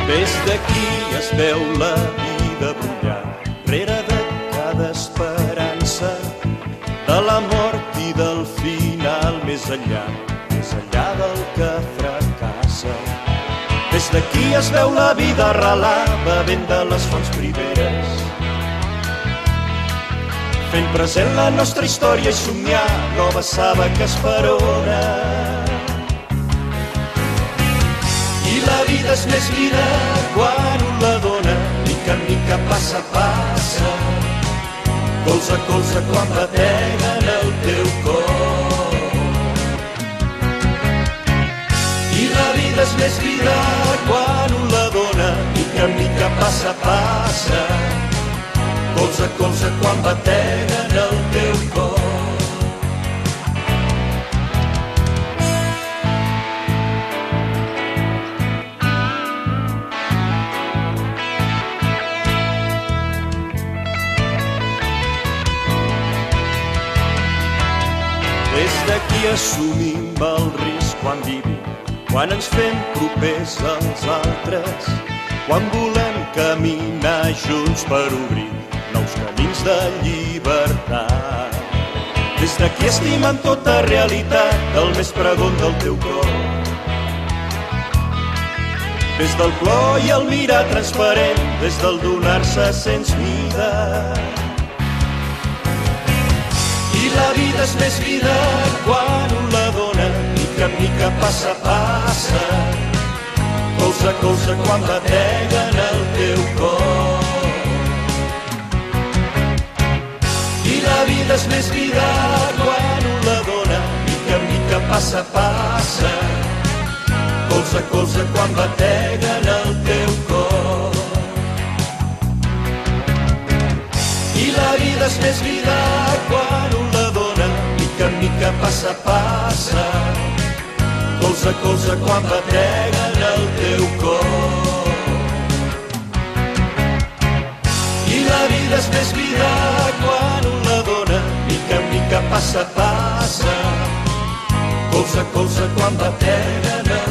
Des d'aquí es veu la vida brollar, rere de cada esperança, de la mort i del final més enllà del que fracassa. Des d'aquí es veu la vida arrelar, bevent de les fonts primeres, fent present la nostra història i somiar nova saba que esperona. I la vida és més vida quan un la dona, mica en mica, passa a passa, colze a colze quan bateguen el teu cor. I la vida és més vida quan un la dona, mica en mica, passa a passa, colze a colze quan bateguen el teu cor. Des d'aquí assumim el risc quan vivim, quan ens fem propers als altres, quan volem caminar junts per obrir nous camins de llibertat. Des d'aquí estimant tota realitat, el més pregon del teu cor. Des del plor i el mirar transparent, des del donar-se sens mida. I la vida és més vida quan un la dona, mica en mica, passa a passa, colze a colze quan bateguen el teu cor. I la vida és més vida quan un la dona, mica en mica, passa a passa, colze a colze quan bateguen el teu cor. I la vida és més vida quan un la dona, mica en mica, passa a passa, colze a colze quan bateguen el teu cor. I la vida és més vida quan un la dona, mica en mica, passa a passa, colze a colze quan bateguen el